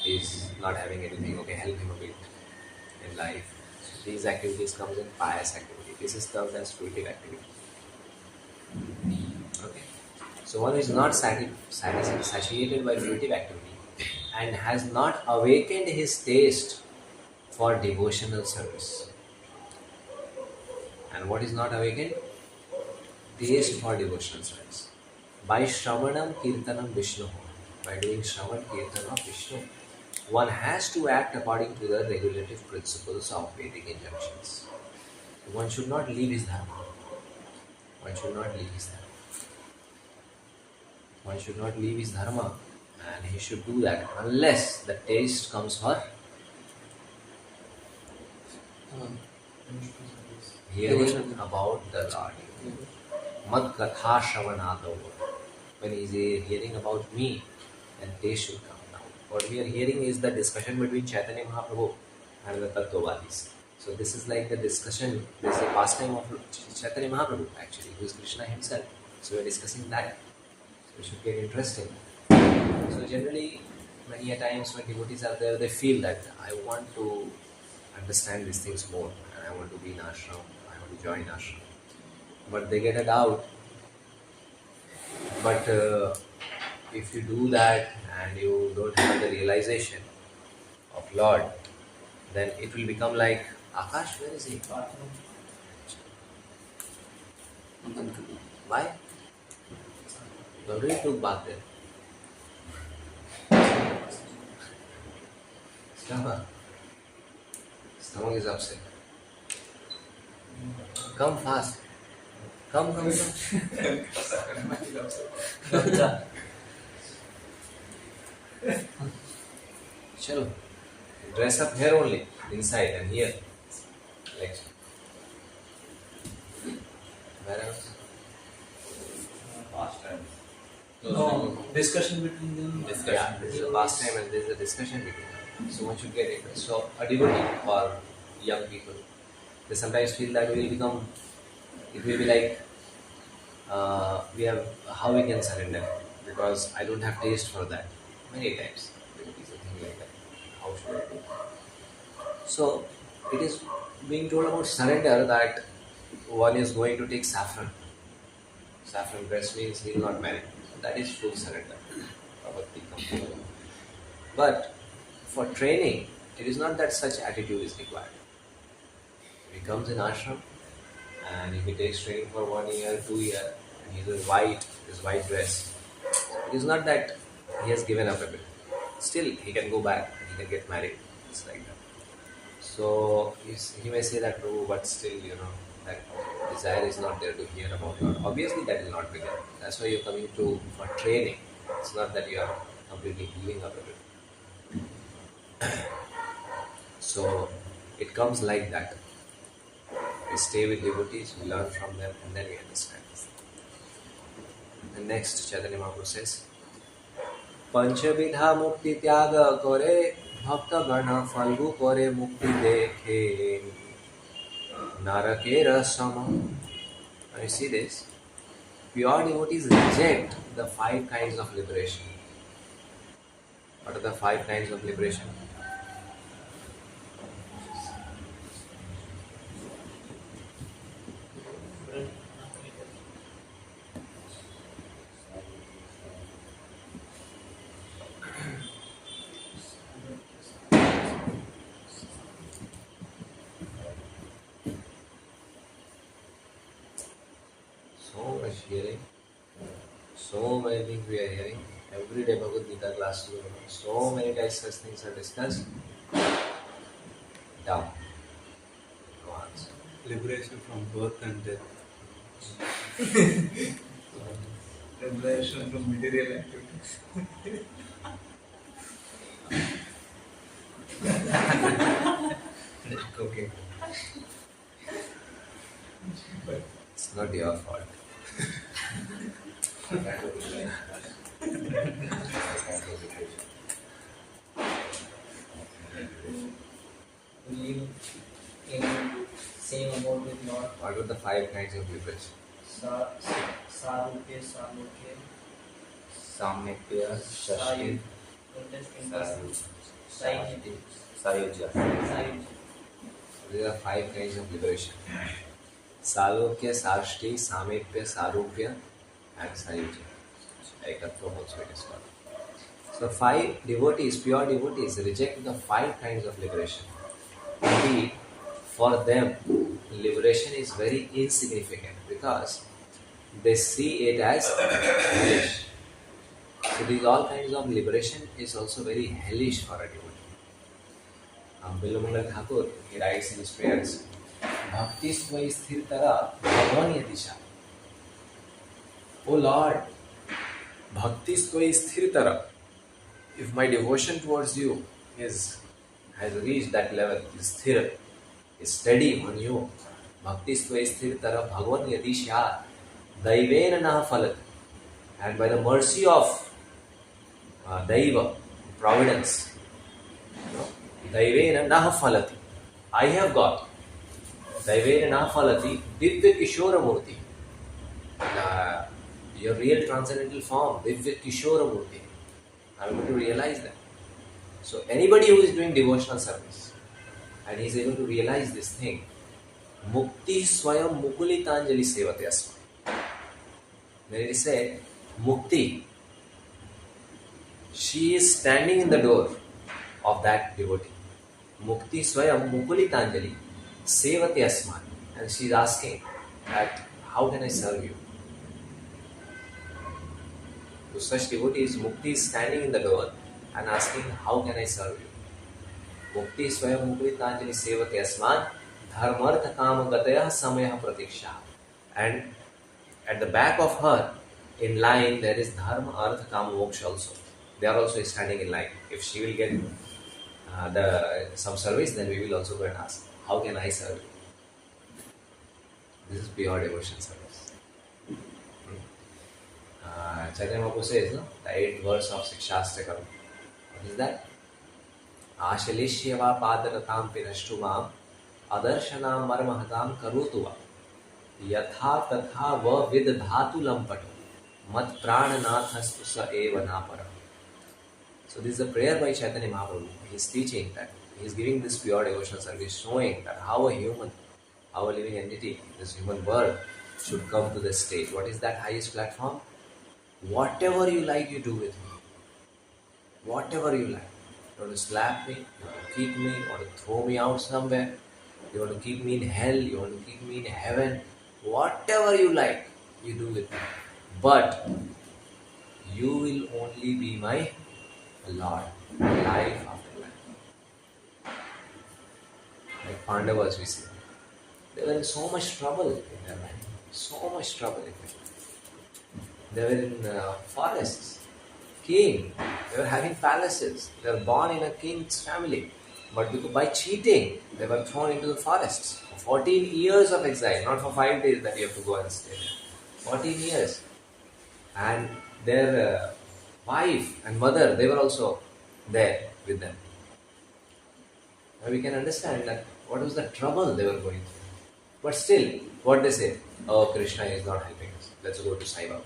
He's not having anything, okay, help him a bit in life. So these activities comes in pious activity. This is termed as fruitive activity. Okay. So one is not satiated by fruitive activity and has not awakened his taste for devotional service. And what is not awakened? Taste for devotional service. By Shravanam Kirtanam Vishnu. By doing Shravan Kirtan of Vishnu, one has to act according to the regulative principles of Vedic injunctions. One should not leave his dharma. One should not leave his dharma. One should not leave his dharma, and he should do that unless the taste comes for hearing about the Lord. Mad katha shravanadav. When he is hearing about me, then taste should come down. What we are hearing is the discussion between Chaitanya Mahaprabhu and the Tattvavadis. So this is like the discussion, this is the pastime of Chaitanya Mahaprabhu actually, who is Krishna himself. So we are discussing that. So it should get interesting. So generally, many a times when devotees are there, they feel that I want to understand these things more and I want to be in ashram, I want to join ashram. But they get a doubt. But if you do that and you don't have the realization of Lord, then it will become like, Akash, where is he? Why? You already took bath there. Stomach is upset. Come fast. Come. Chalo. Dress up here only, inside and here. Like. Where else? Past time. No, discussion between them. Yeah, this is a pastime and there is a discussion between them. So one should get it. So a devotee or young people, they sometimes feel that it will be like, how we can surrender because I don't have taste for that. Many times devotees will think like that. How should I do? So it is being told about surrender that one is going to take saffron. Saffron breast means he will not marry. That is full surrender. But for training, it is not that such attitude is required. If he comes in ashram and if he takes training for 1 year, 2 years, and he's in his white dress, it is not that he has given up a bit. Still, he can go back and he can get married. It's like that. So he may say that, Prabhu, but still, that desire is not there to hear about Lord. Obviously, that is not there. That's why you're coming for training. It's not that you are completely giving up a bit. So it comes like that. We stay with devotees, we learn from them, and then we understand. The next Chaitanya Mahaprabhu says, Panchavidha mukti tyaga kore bhakta gana falgu kore mukti dekhe narakera sama. Now you see this? Pure devotees reject the 5 kinds of liberation. What are the 5 kinds of liberation? So much hearing, so many things we are hearing. Every day Bhagavad Gita class, so many times such things are discussed. Down. No answer. Liberation from birth and death. Liberation from material activities. Okay. But it's not your fault. We live in same abode with Lord. What were the 5 kinds of liberation? Sarupya, Samukya, Samnitya, Shashti, Sayuja. Sayuja. There are 5 kinds of liberation. Salokya, Sarshti, Samipya, Sarupya, and Sayuja. Ekatva also it is called. So 5 devotees, pure devotees, reject the 5 kinds of liberation. Indeed, for them, liberation is very insignificant because they see it as hellish. So these all kinds of liberation is also very hellish for a devotee. Bilamangal Thakur, he writes in his prayers, Bhakti svai sthirtara bhagwan yadisha. O Lord, Bhakti svai sthirtara. If my devotion towards you has reached that level, is sthir, is steady on you, Bhakti svai sthirtara bhagwan yadisha, daivena naha phalat. And by the mercy of Daiva, providence, Daivena naha phalati. I have got Daivena naha phalati Divya Kishora Murti. Your real transcendental form, Divya Kishora Murti. I am able to realize that. So anybody who is doing devotional service and he is able to realize this thing, Mukti Swayam Mukulitanjali Sevate Asma. When it is said, Mukti, she is standing in the door of that devotee. Mukti Swayam Mukulitanjali Sevate Asman. And she is asking that, how can I serve you? To such devotees, Mukti is standing in the door and asking, how can I serve you? Mukti Swayam Mukulitanjali Sevate Asman Dharmartha Kama Gataya Samaya Pratiksha. And at the back of her, in line, there is Dharma, Artha, Kama, Moksha also. They are also standing in line. If she will get some service, then we will also go and ask, how can I serve you? This is pure devotion service. Chaitanya Mahaprabhu says, no? The 8th verse of Sikshastakam. What is that? Ashaleshyava padaratam pinashtumam adarshanam marmahatam karutuva yatha tatha va vidhatu lampato mat prananathastu sa eva naparam. So this is a prayer by Chaitanya Mahaprabhu. He is teaching that, he is giving this pure devotional service, showing that how a human, how a living entity, this human world should come to this state. What is that highest platform? Whatever you like, you do with me. Whatever you like. You want to slap me, you want to kick me, you want to throw me out somewhere, you want to keep me in hell, you want to keep me in heaven. Whatever you like, you do with me. But you will only be my Lord, life after life. Like Pandavas we see. They were in so much trouble in their life. So much trouble in their life. They were in forests. King. They were having palaces. They were born in a king's family. But by cheating, they were thrown into the forests. For 14 years of exile. Not for 5 days that you have to go and stay there. 14 years. And their wife and mother, they were also there with them. Now we can understand that what was the trouble they were going through. But still, what they say, oh, Krishna is not helping us. Let's go to Sai Baba.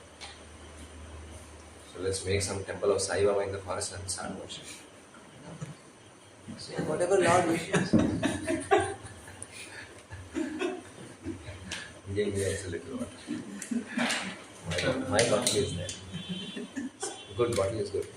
So let's make some temple of Sai Baba in the forest and start worship. So whatever Lord wishes. Give me also a little water. My bottle is there. Good bottle is good.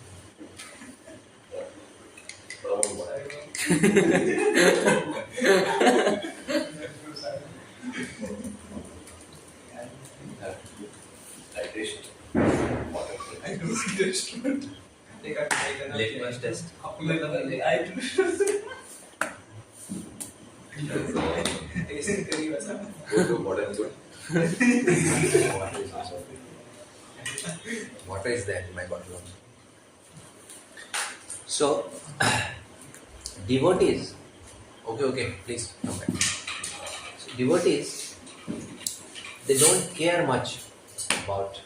Litmus test. Water is there in my bottle also. So, devotees, okay, please come back. So, devotees, they don't care much about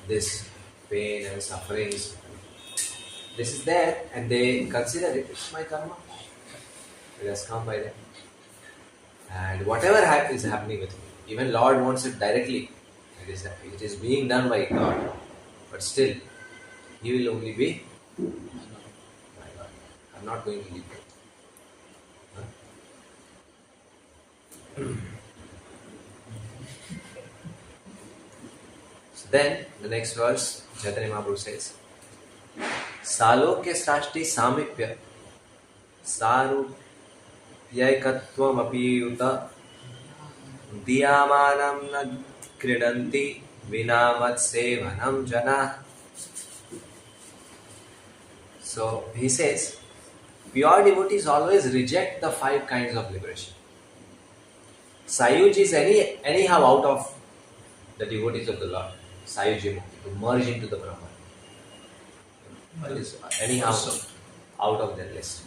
this pain and sufferings. This is there and they consider it's my karma. It has come by them. And whatever is happening with me, even Lord wants it directly. It is being done by God. But still, He will only be My God, I'm not going to leave you. Huh? So then, the next verse, Chaitanya Mahaprabhu says, Salokya Srashti Samipya Sarupyaikatvam Apiyuta Diyamanam na kridanti vinamat sevanam jana. So he says, pure devotees always reject the 5 kinds of liberation. Sayuj is anyhow out of the devotees of the Lord. Sayuji Mukti, to merge into the Brahman. That is anyhow out of their list.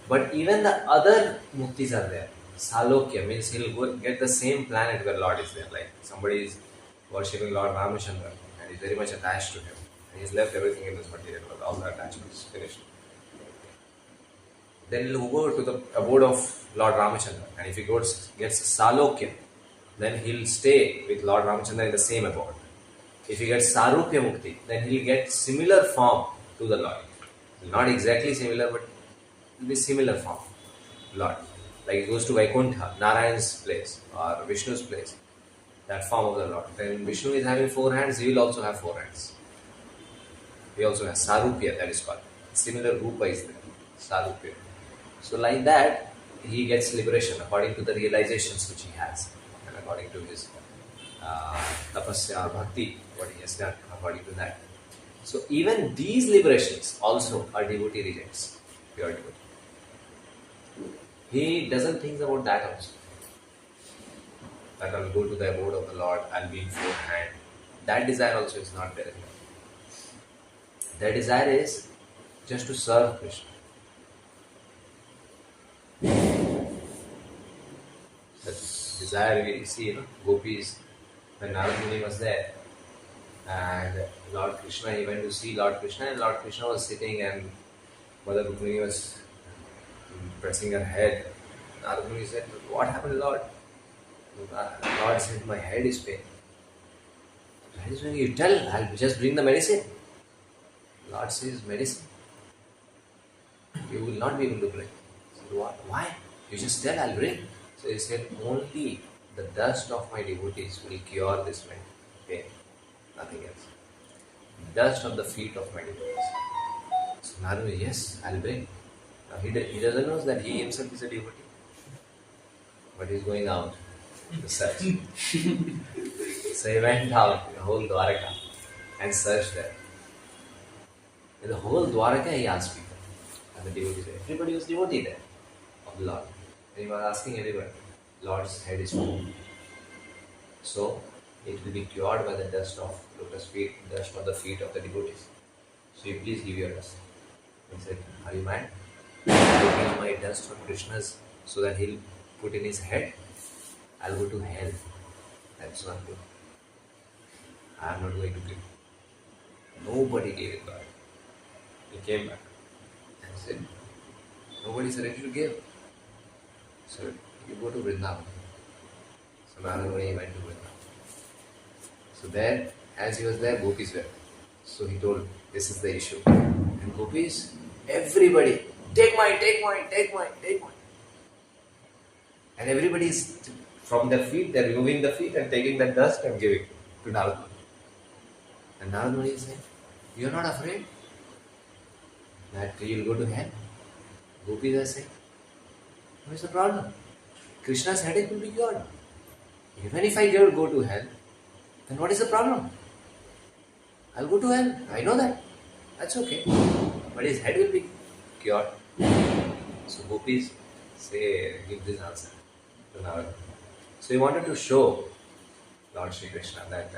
But even the other muktis are there. Salokya means he'll go get the same planet where Lord is there. Like somebody is worshipping Lord Ramachandra and is very much attached to him. And he's left everything in this material world, all the attachments finished. Then he'll go to the abode of Lord Ramachandra. And if he gets Salokya, then he'll stay with Lord Ramachandra in the same abode. If he gets Sarupya Mukti, then he'll get similar form to the Lord. Not exactly similar, but it will be similar form. Lord. Like he goes to Vaikuntha, Narayan's place, or Vishnu's place. That form of the Lord. Then Vishnu is having 4 hands, he will also have 4 hands. He also has Sarupya, that is called. Similar Rupa is there. Sarupya. So like that, he gets liberation according to the realizations which he has. And according to his tapasya or bhakti, what he has done, according to that. So even these liberations also are devotee rejects, pure devotee. He doesn't think about that also. That I'll go to the abode of the Lord, I'll be in 4 hand. That desire also is not there. Their desire is just to serve Krishna. That desire we see, gopis, when Narad Muni was there, and Lord Krishna, he went to see Lord Krishna, and Lord Krishna was sitting, and Mother Rukmini was pressing her head. Narad Muni said, "What happened, Lord?" Lord said, "My head is pain." Head is pain. You tell, I'll just bring the medicine. Lord says, "Medicine? You will not be able to bring." He said, "What? Why? You just tell, I'll bring." So he said, "Only the dust of my devotees will cure this pain. Nothing else. Dust of the feet of my devotees." So Narada, "Yes, I'll bring." Now he doesn't know that he himself is a devotee. But he's going out to search. So he went out in the whole Dwaraka and searched there. In the whole Dwaraka he asked people. And the devotees, everybody was devotee there of the Lord. And he was asking everybody, Lord's head is full. So it will be cured by the dust of lotus feet, dust of the feet of the devotees. So you please give your dust. He said, "Are you mad? I will give my dust for Krishna's so that he'll put in his head. I'll go to hell. That's not good. I am not going to give." Nobody gave it back. He came back and said, "Nobody is ready to give." So you go to Vrindavan. So Narada Muni went to Vrindavan. So there, as he was there, gopis were. So he told, "This is the issue." And gopis, everybody, take mine. And everybody is, from their feet, they're removing the feet and taking the dust and giving to Narada Muni. And Narada Muni is saying, "You're not afraid that you'll go to hell?" Gopis are saying, "What is the problem? Krishna's headache will be cured. Even if I go to hell, then what is the problem? I'll go to hell. I know that. That's okay. But his head will be cured." So gopis say, give this answer to Narada. So he wanted to show Lord Shri Krishna that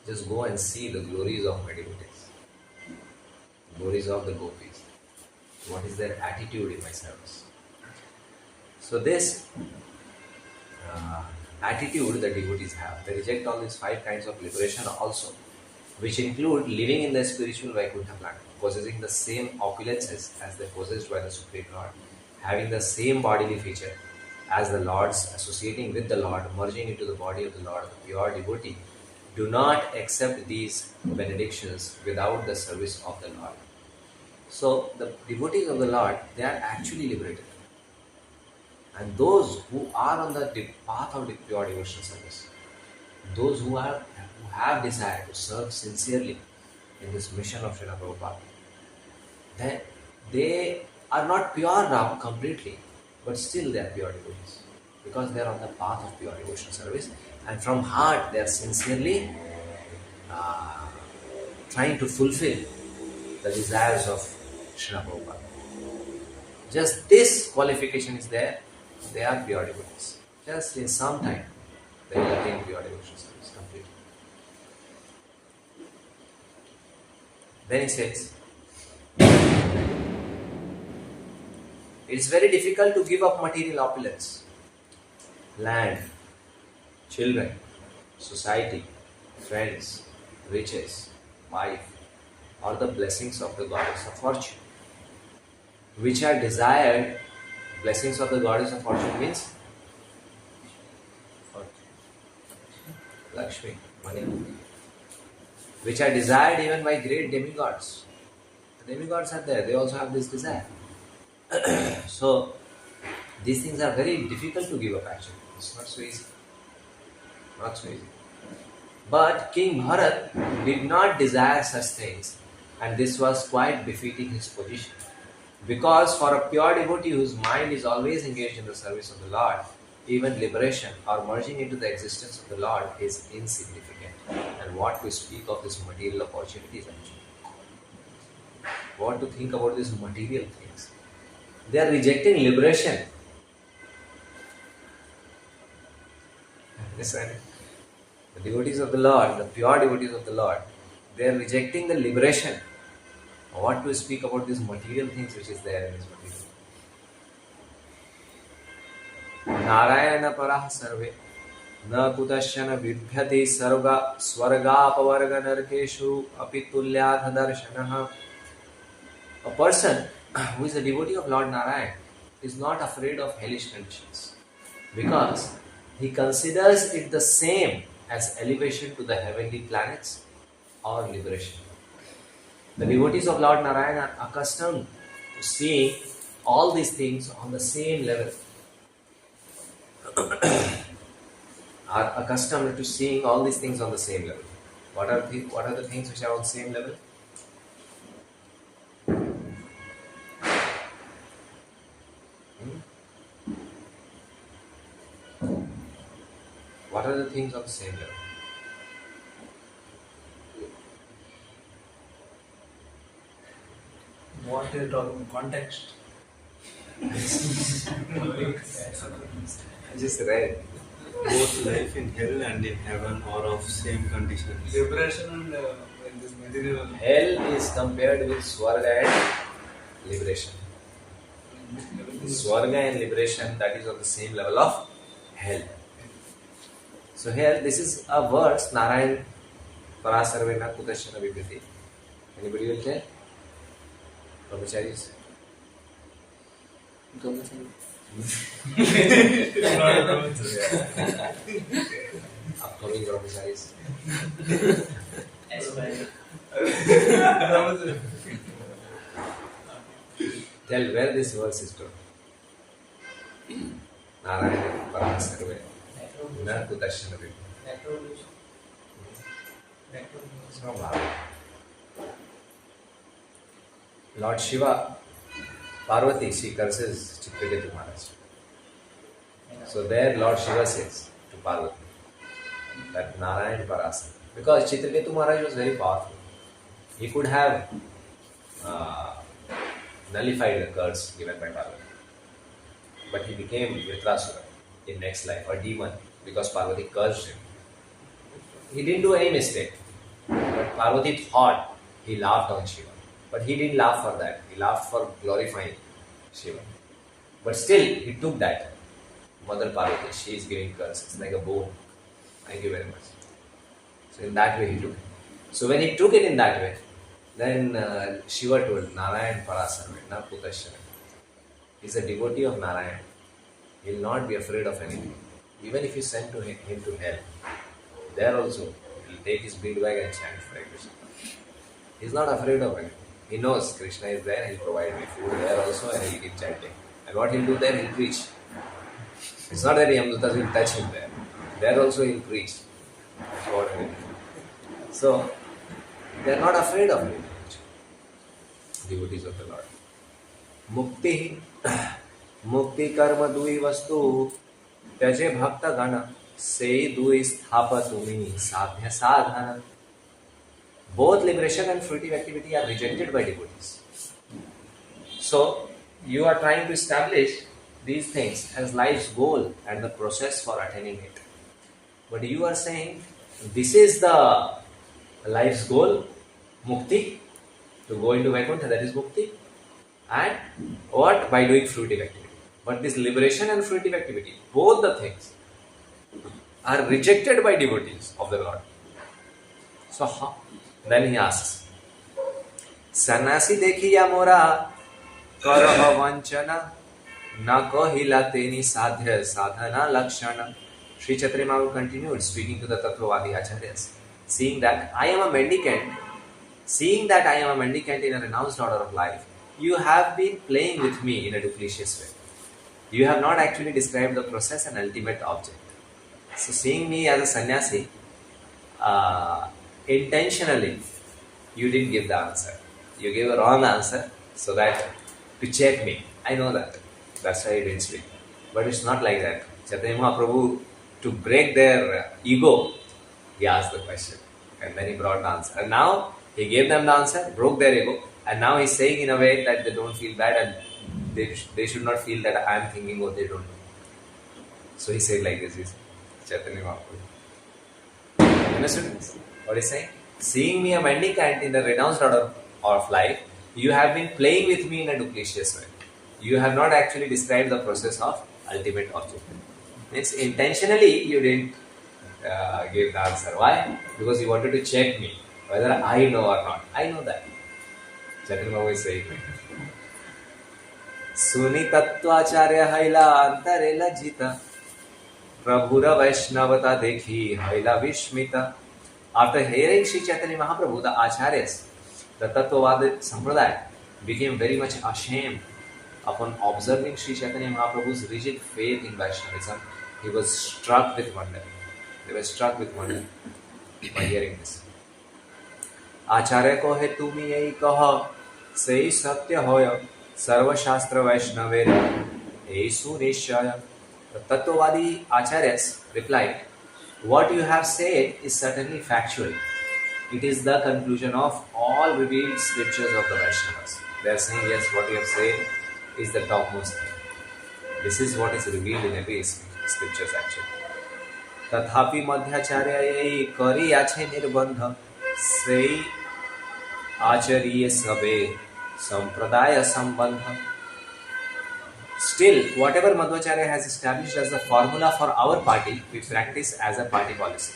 just go and see the glories of my devotees, glories of the gopis. What is their attitude in my service? So this attitude that devotees have, they reject all these 5 kinds of liberation also, which include living in the spiritual Vaikuntha planet, possessing the same opulences as they possessed by the Supreme Lord, having the same bodily feature as the Lord's, associating with the Lord, merging into the body of the Lord, the pure devotee, do not accept these benedictions without the service of the Lord. So the devotees of the Lord, they are actually liberated. And those who are on the path of pure devotional service, those who have desire to serve sincerely in this mission of Srila Prabhupada, then they are not pure now completely, but still they are pure devotees because they are on the path of pure devotional service, and from heart they are sincerely uh, trying to fulfill the desires of Srila Prabhupada. Just this qualification is there, they are pure devotees. Just in some time, they will attain pure devotional service completely. Then he says, it is very difficult to give up material opulence, land, children, society, friends, riches, wife, or the blessings of the goddess of fortune, which are desired. Blessings of the goddess of fortune means Lakshmi, money, which are desired even by great demigods. The demigods are there, they also have this desire. So, these things are very difficult to give up actually. It's not so easy. Not so easy. But King Bharat did not desire such things, and this was quite befitting his position. Because for a pure devotee whose mind is always engaged in the service of the Lord, even liberation or merging into the existence of the Lord is insignificant. And what to speak of these material opportunities actually? What to think about these material things? They are rejecting liberation. Understand? The devotees of the Lord, the pure devotees of the Lord, they are rejecting the liberation. What to speak about these material things which is there in this material? Narayana parah sarve na kutashana vidhyati sarga swargapavarga narkeshu apitulyadha darshanaha. A person who is a devotee of Lord Narayan is not afraid of hellish conditions because he considers it the same as elevation to the heavenly planets or liberation. The devotees of Lord Narayan are accustomed to seeing all these things on the same level. Are accustomed to seeing all these things on the same level. What are the things which are on the same level? What are the things on the same level? What are you talking context? I just read. Both life in hell and in heaven are of same conditions. Liberation and in this material. Hell is compared with Swarga and liberation. Swarga and liberation, that is on the same level of hell. So here, this is a verse, Narayan Parasarvena Kudashana Vibhiti. Anybody will tell? Brahmacharis? Upcoming brahmacharis. Tell where this verse is from. Narayana Parasarve. Na Kudashana Vibhiti. It's from Bhagavad. Lord Shiva, Parvati, she curses Chitraketu Maharaj. So there Lord Shiva says to Parvati that Narayan Parasara. Because Chitraketu Maharaj was very powerful. He could have nullified the curse given by Parvati. But he became Vritrasura in next life, a demon, because Parvati cursed him. He didn't do any mistake. But Parvati thought he laughed on Shiva. But he didn't laugh for that. He laughed for glorifying Shiva. But still, he took that. Mother Parvati, she is giving curses like a bone. Thank you very much. So in that way he took it. So when he took it in that way, then Shiva told Narayan Parasarve, na Putashana. He is a devotee of Narayan. He will not be afraid of anything. Even if you send him to hell, there also he will take his bead bag and chant Hare Krishna. He's not afraid of it. He knows Krishna is there, he'll provide me food there also, and he'll keep chanting. And what he'll do there, he'll preach. It's not that Yamdutas will touch him there. There also he'll preach. That's what he'll do. So, they're not afraid of it. Devotees of the Lord. Mukti, mukti karma dui vastu, tyaje bhakta gana, se dui sthapa tumi sadhya sadhana. Both liberation and fruitive activity are rejected by devotees. So, you are trying to establish these things as life's goal and the process for attaining it. But you are saying, this is the life's goal, mukti, to go into Vaikuntha, that is mukti. And what? By doing fruitive activity. But this liberation and fruitive activity, both the things, are rejected by devotees of the Lord. So how? Then he asks, Sannyasi dekhiya mora karaha vanchana na kahila teni sadhya sadhana lakshana. Sri Chaitanya Mahaprabhu continued speaking to the Tattvavadi Acharyas, seeing that I am a mendicant in a renounced order of life, you have been playing with me in a duplicitous way. You have not actually described the process and ultimate object. So seeing me as a sannyasi, intentionally, you didn't give the answer. You gave a wrong answer so that to check me. I know that. That's why you didn't speak. But it's not like that. Chaitanya Mahaprabhu, to break their ego, he asked the question. And then he brought the answer. And now, he gave them the answer, broke their ego. And now he's saying in a way that they don't feel bad and they should not feel that I am thinking what they don't know. So he said like this, he's Chaitanya Mahaprabhu. Understood what he's saying? Seeing me a mendicant in the renounced order of life, you have been playing with me in a duplicitous way. You have not actually described the process of ultimate object. Means intentionally you didn't give the answer. Why? Because you wanted to check me whether I know or not. I know that. Chaitanya Mahaprabhu is saying, Suni Tattvacharya Haila Antarela Jita Prabhura Vaishnavata Dekhi Haila Vishmita. After hearing Sri Chaitanya Mahaprabhu, the Acharyas, the Tattvavada Sampradaya, became very much ashamed upon observing Sri Chaitanya Mahaprabhu's rigid faith in Vaishnavism. He was struck with wonder. They were struck with wonder by hearing this. Acharya ko he tumi ei kaha sei satya hoya sarva shastra vaishnavera ei sunishaya. The Tattvavadi Acharyas replied, what you have said is certainly factual. It is the conclusion of all revealed scriptures of the Vaishnavas. They are saying, yes, what you have said is the topmost thing. This is what is revealed in every scriptures actually. Tathapi madhyacharya kari ache nirbandha sei acharya sabe sampradaya sambandha. Still, whatever Madhvacharya has established as the formula for our party, we practice as a party policy.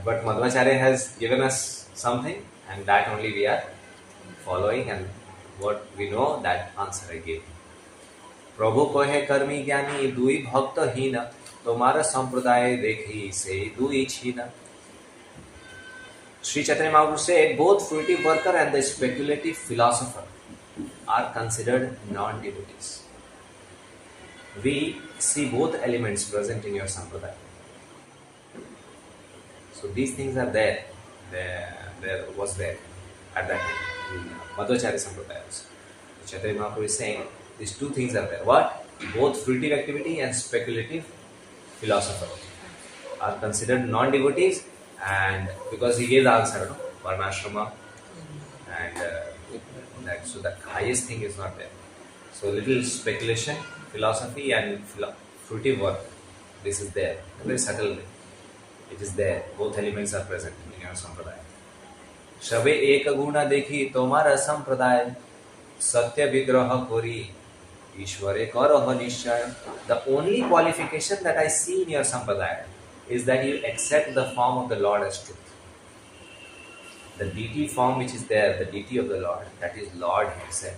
But Madhvacharya has given us something, and that only we are following, and what we know, that answer I gave. Prabhu kohe karmi gyani dui bhakta hina, tomara sampradaya dekhi se dui chhina. Sri Chaitanya Mahaprabhu said, both fruitive worker and the speculative philosopher are considered non-devotees. We see both elements present in your sampradaya. So these things are there. There was there at that time. Madhvacharya Sampradaya also. Chaitanya Mahaprabhu is saying these two things are there. What? Both fruitive activity and speculative philosopher are considered non-devotees, and because he gave the answer, no? Varnashrama, and so the highest thing is not there. So little speculation, philosophy and fruitive work, this is there. Very subtle. It is there. Both elements are present in your sampradaya. Shabe eka guna dekhi tomara sampradaya satya vigraha kori ishware karaha nishchaya. The only qualification that I see in your sampradaya is that you accept the form of the Lord as truth. The deity form which is there, the deity of the Lord, that is Lord Himself.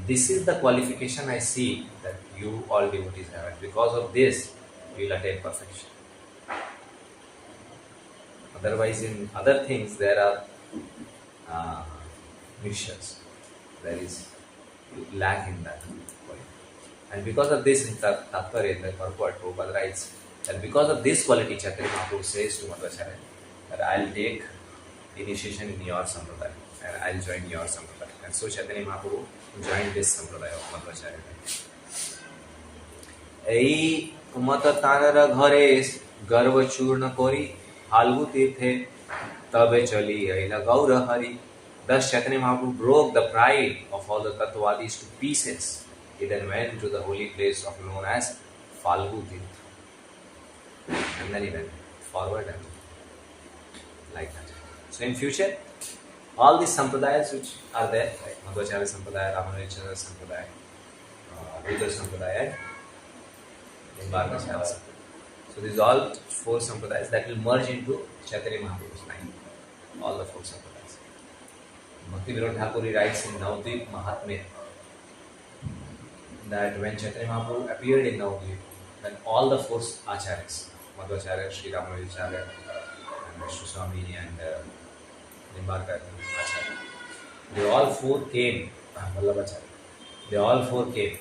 This is the qualification I see that you all devotees have, and because of this, you will attain perfection. Otherwise, in other things, there are uh, mixtures. There is lack in that. And because of this, in Tattvarya, in the purport, Prabhupada writes that because of this quality, Chaitanya Mahaprabhu says to Madhvacharya that I'll take initiation in your sampradaya and I'll join your sampradaya. And so Chaitanya Mahaprabhu joined this sampradaya of Madhvacharya. এই মত তানর ঘরে গর্ব চূর্ণ করি ফাল্গু তীর্থে তবে চলি আইলা Gour Hari. Thus Chaitanya Mahaprabhu broke the pride of all the Tattvadis to pieces. He then went to the holy place of known as Falgu Tirtha. And then he went forward and like that. So in future, all these sampradayas which are there, like Madhvacharya Sampradaya, Ramanuja Sampradaya, Rudra Sampradaya, and Nimbargacharya Sampradaya. So these are all 4 sampradayas that will merge into Chaitanya Mahaprabhu's line. All the 4 sampradayas. Bhakti Vinod Thakur writes in Navadvip Mahatmya that when Chaitanya Mahaprabhu appeared in Navadvip, then all the 4 acharyas, Madhvacharya, Sri Ramanujacharya, and Vishnu Swami, and Nimbargacharya, they all 4 came, Vallabhacharya, they all 4 came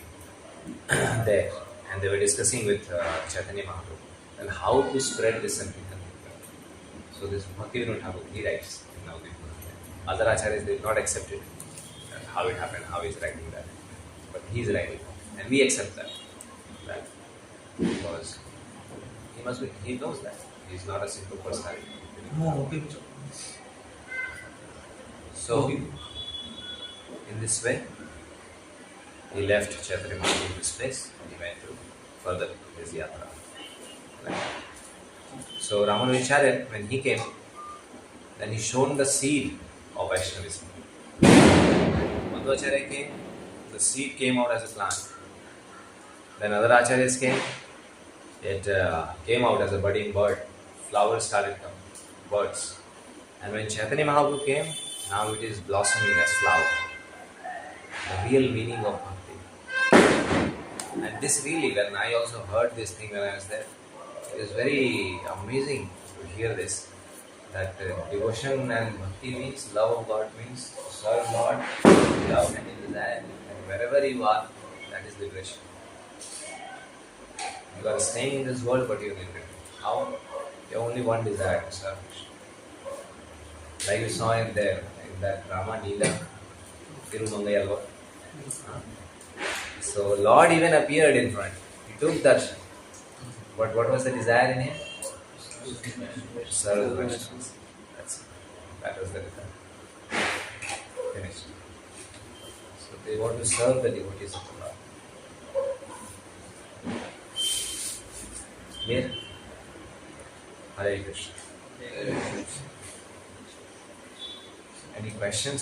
there, and they were discussing with Chaitanya Mahaprabhu and how to spread this Sankirtan. So this Bhakti Vinod Thakur, he writes in Navadvip. Other acharyas did not accept it, how it happened, how he's writing that. But he's writing, and we accept that because he knows that he's not a simple personality. So in this way, he left Chaitanya Mahaprabhu in this place and he went to further his yatra. So Ramanujacharya, when he came, then he shown the seed of Vaishnavism. Madhvacharya came, the seed came out as a plant. Then other acharyas came, it came out as a budding bird. Flowers started coming, birds. And when Chaitanya Mahaprabhu came, now it is blossoming as flower. The real meaning of bhakti. And this really, when I also heard this thing when I was there, it is very amazing to hear this. That devotion and bhakti means love of God, means serve God without any desire. And wherever you are, that is liberation. You are staying in this world, but you are liberated. How? You have only one desire to serve Krishna. Like you saw in there, in that Rama Leela, Tirumangayalva. So Lord even appeared in front. He took darshan. But what was the desire in him? Serve the Vaishnavas. That was the desire. Finished. So they want to serve the devotees of the Lord. Clear? Hare Krishna. Any questions?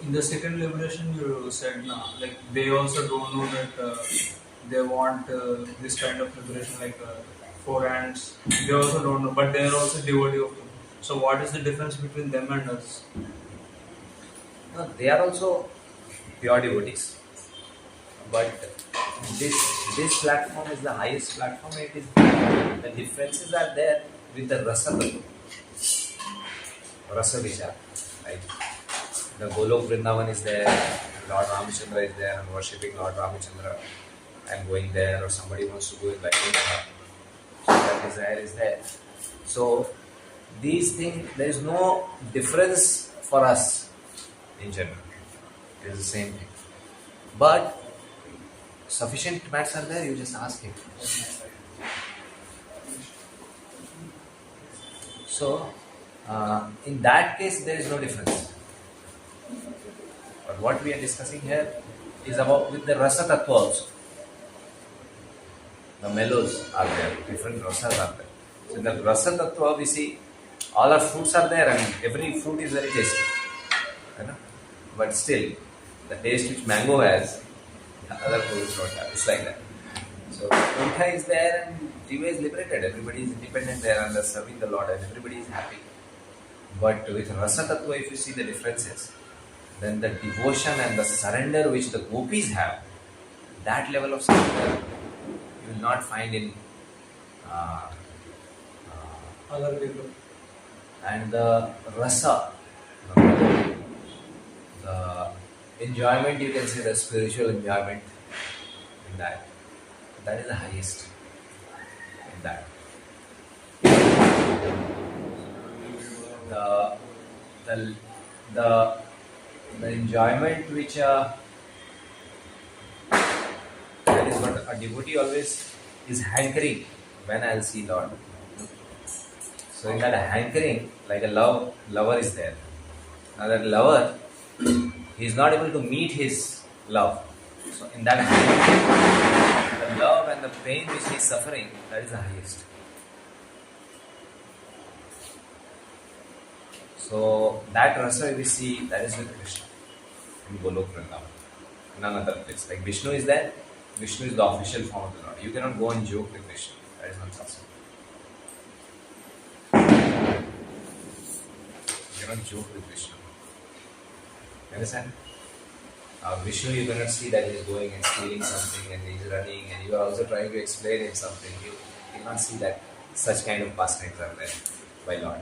In the second liberation, you said now, like they also don't know that they want this kind of liberation, like 4 hands. They also don't know, but they are also devotee of Him. So, what is the difference between them and us? No, they are also pure devotees. But this platform is the highest platform. It is the differences are there with the rasa vichar, right? The Golok Vrindavan is there, Lord Ramachandra is there, and worshipping Lord Ramachandra and going there, or somebody wants to go in Vaikuntha. So that desire is there. So these things, there is no difference for us in general. It is the same thing. But sufficient mats are there, you just ask him. So in that case, there is no difference. But what we are discussing here is about with the rasa tattva also. The mellows are there, different rasas are there. So in the rasa tattva, we see all our fruits are there and every fruit is very tasty. You know? But still, the taste which mango has, other fruits don't have. It's like that. So Kuntha is there and Jiva is liberated. Everybody is independent there and they're serving the Lord and everybody is happy. But with rasa tattva, if you see the differences, then the devotion and the surrender which the gopis have, that level of surrender you will not find in other people. And the rasa, the enjoyment, you can say the spiritual enjoyment in that, that is the highest in that. The the the the enjoyment which that is what a devotee always is hankering when I'll see Lord. So in that hankering, like a lover is there. Now that lover, he is not able to meet his love. So in that hankering, the love and the pain which he is suffering, that is the highest. So that rasa we see, that is with Krishna in Golok Vrindavan. None other place. Like Vishnu is there, Vishnu is the official form of the Lord. You cannot go and joke with Vishnu. That is not possible. You cannot joke with Vishnu. You understand? Vishnu, you cannot see that he is going and stealing something and he is running and you are also trying to explain him something. You cannot see that such kind of pastimes are there by Lord.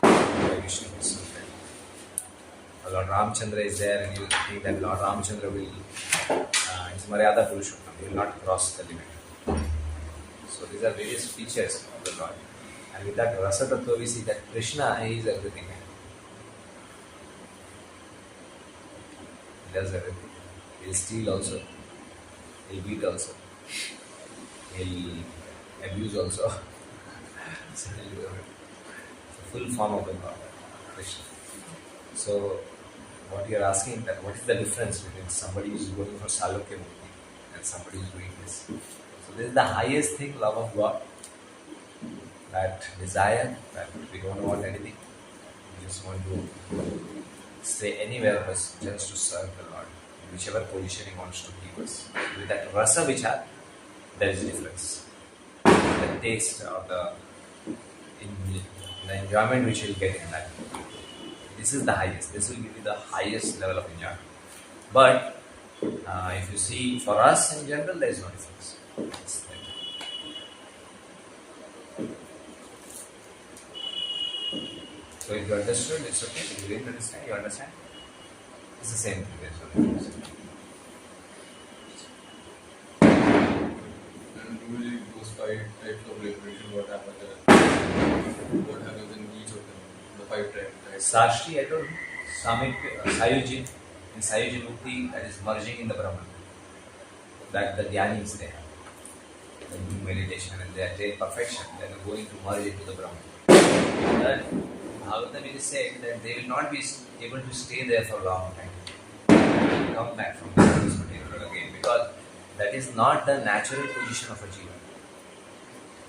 By Vishnu also. Lord Ramchandra is there and you think that Lord Ramchandra will, is Maryada Purushottam, he will not cross the limit. So these are various features of the Lord. And with that Rasa Tattva we see that Krishna, he is everything. He does everything. He'll steal also. He'll beat also. He'll abuse also. So he'll do everything. It's a full form of the Lord, Krishna. So what you are asking, that what is the difference between somebody who is going for Salokya Mukti and somebody who is doing this? So this is the highest thing, love of God. That desire, that we don't want anything. We just want to stay anywhere but just to serve the Lord, in whichever position He wants to keep us. With that rasa vichar, there is a difference. The taste or the enjoyment which you will get in that. This is the highest. This will give you the highest level of enjoyment. But if you see, for us in general, there is no difference. It's like so if you understood, it's okay. If you didn't understand, you understand. It's the same thing. There's no difference. And usually those 5 types of liberation, what happens in each of them? The 5 types. Sashti, I told you. Samipya, Sayuji. In Sayuji Mukti, that is merging in the Brahman. That the Jnani is there. They do meditation and they attain perfection. They are going to merge into the Brahman. Then Bhagavatam it is said that they will not be able to stay there for a long time. They will come back from this material again because that is not the natural position of a jiva.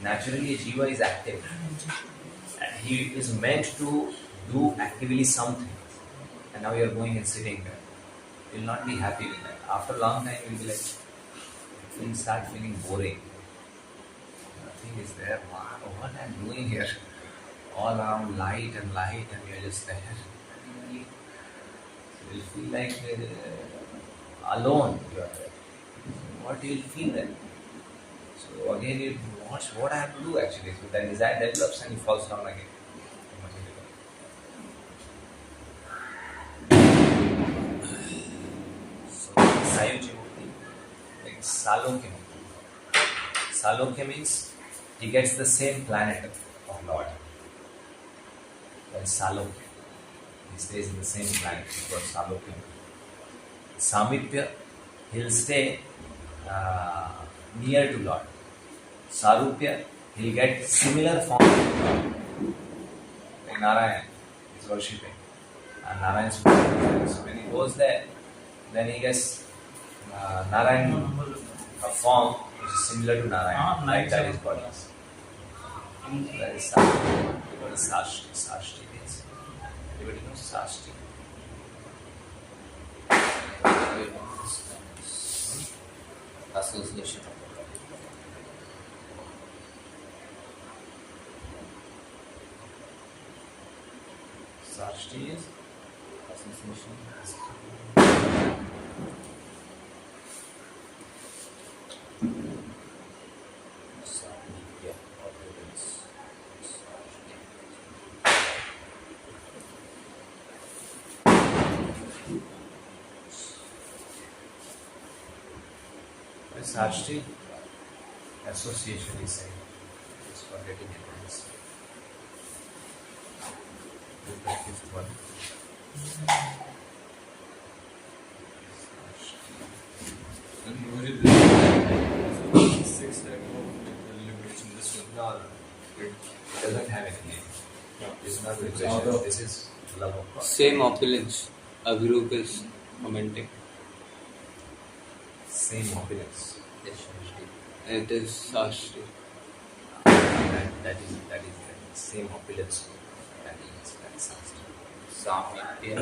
Naturally, a jiva is active and he is meant to do actively something. And now you are going and sitting there. You will not be happy with that. After a long time, you will be like, you will start feeling boring. Nothing is there. What I am doing here? All around light, and we are just there. You will feel like alone you are there. What you will feel then? So again, you watch what I have to do actually. So that desire develops and he falls down again. So Sayuji Mukti, like Salokya Mukti. Salokya means he gets the same planet of Lord. That is Salokya. He stays in the same planet. It was Salokya. Samipya, he'll stay near to Lord. Sarupya, he'll get similar form of Lord. Like Narayan is worshipping. And Narayan is worshipping. So when he goes there, then he gets Narayan, a form which is similar to Narayan. Like that is body. That is Sarupya. What is Sashti? Sashti means, everybody knows Sashti. Association. Sashti is association. Sashti association is saying it's for getting advanced. The fifth one. And usually this is six type of liberation. This one. No, no, it doesn't have any name. No. It's not It's liberation. out of- This is love of God. Same opulence. A group is commenting. Same opulence. It is Sashti. That is the same opulence. That is Sashti. Samyapya.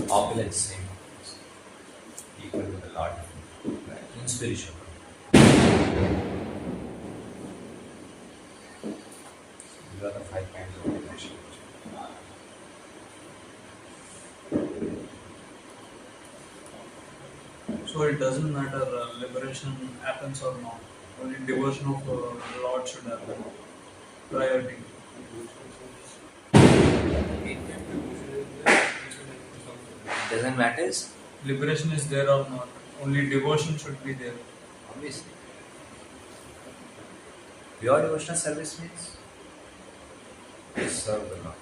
Opulence, same opulence. Equal to the Lord. Right. In spiritual. These are the 5 kinds of liberation. So it doesn't matter liberation happens or not. Only devotion of Lord should happen. Priority. Doesn't matter. Liberation is there or not. Only devotion should be there. Obviously. Pure devotional service means to serve the Lord.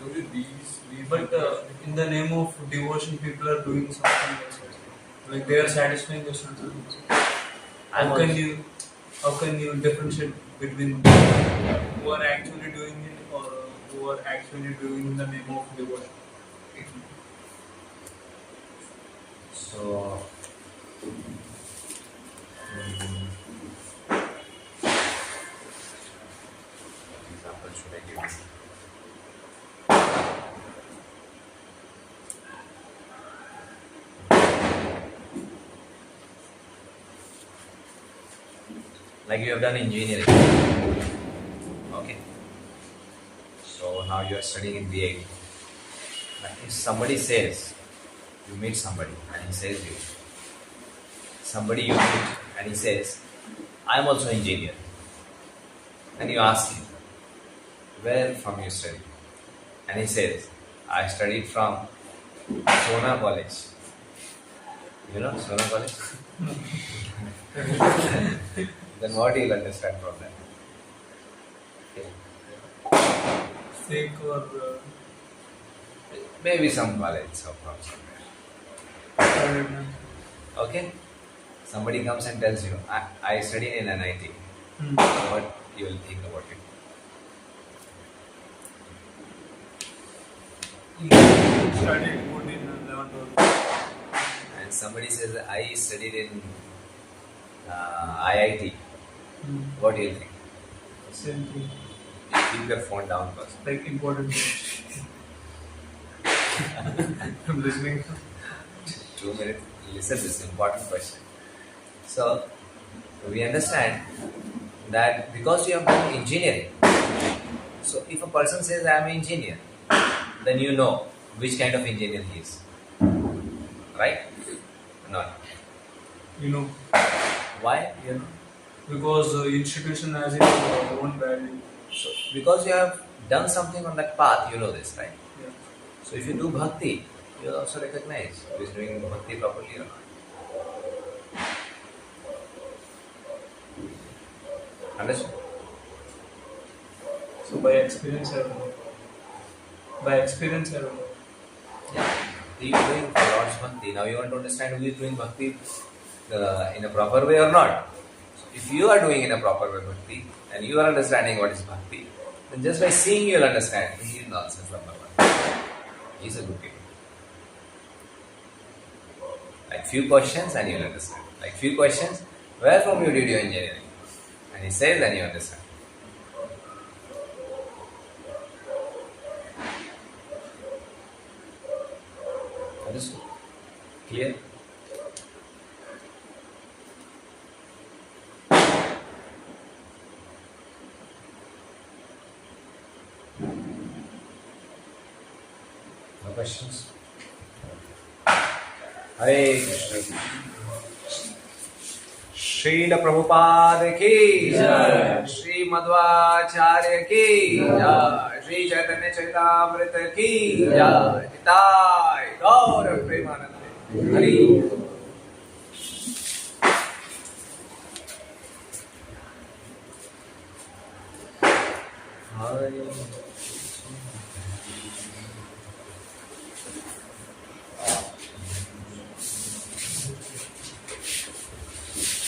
Only these But in the name of devotion, people are doing something else also. Like they are satisfying their senses. How can you differentiate between who are actually doing it or who are actually doing in the name of devotion? So, what example should I give you? Like you have done engineering. Okay. So now you are studying in BA. But if somebody says, you meet somebody and he says you, somebody you meet and he says, I am also engineer. And you ask him, where from you study? And he says, I studied from Sona College. You know Sona College? Then what do you understand from that? Okay. Fake or Maybe some college or from somewhere. private? Okay? Somebody comes and tells you, I studied in NIT. What you will think about it? You studied good in 11th or And somebody says, I studied in IIT. What do you think? same thing. You keep your phone down first. Like important things. I'm listening. 2 minutes. Listen, this is an important question. So, we understand that because you have done engineering, so if a person says I am an engineer, then you know which kind of engineer he is. Right? Not. You know, Why? You know? because institution has its own value. So, because you have done something on that path, you know this, right? Yeah. So, if you do bhakti, you will also recognize who is doing bhakti properly or not. Understood? So by experience, I don't know. By experience, I don't know. Yeah. You are doing Lord's bhakti. Now you want to understand who is doing bhakti in a proper way or not. So if you are doing in a proper way bhakti and you are understanding what is bhakti, then just by seeing you will understand he is nonsense number one. He is a good kid. Like few questions and you will understand. Like few questions, where from you did your engineering? And he says and you understand. Understood? Clear? No questions? Hare Krishna. Srila Prabhupada ki jai, Sri Madhvacharya ki jai, Sri Chaitanya Charitamrita ki jai, Nitai Gaura Premanande. Hari. Hari.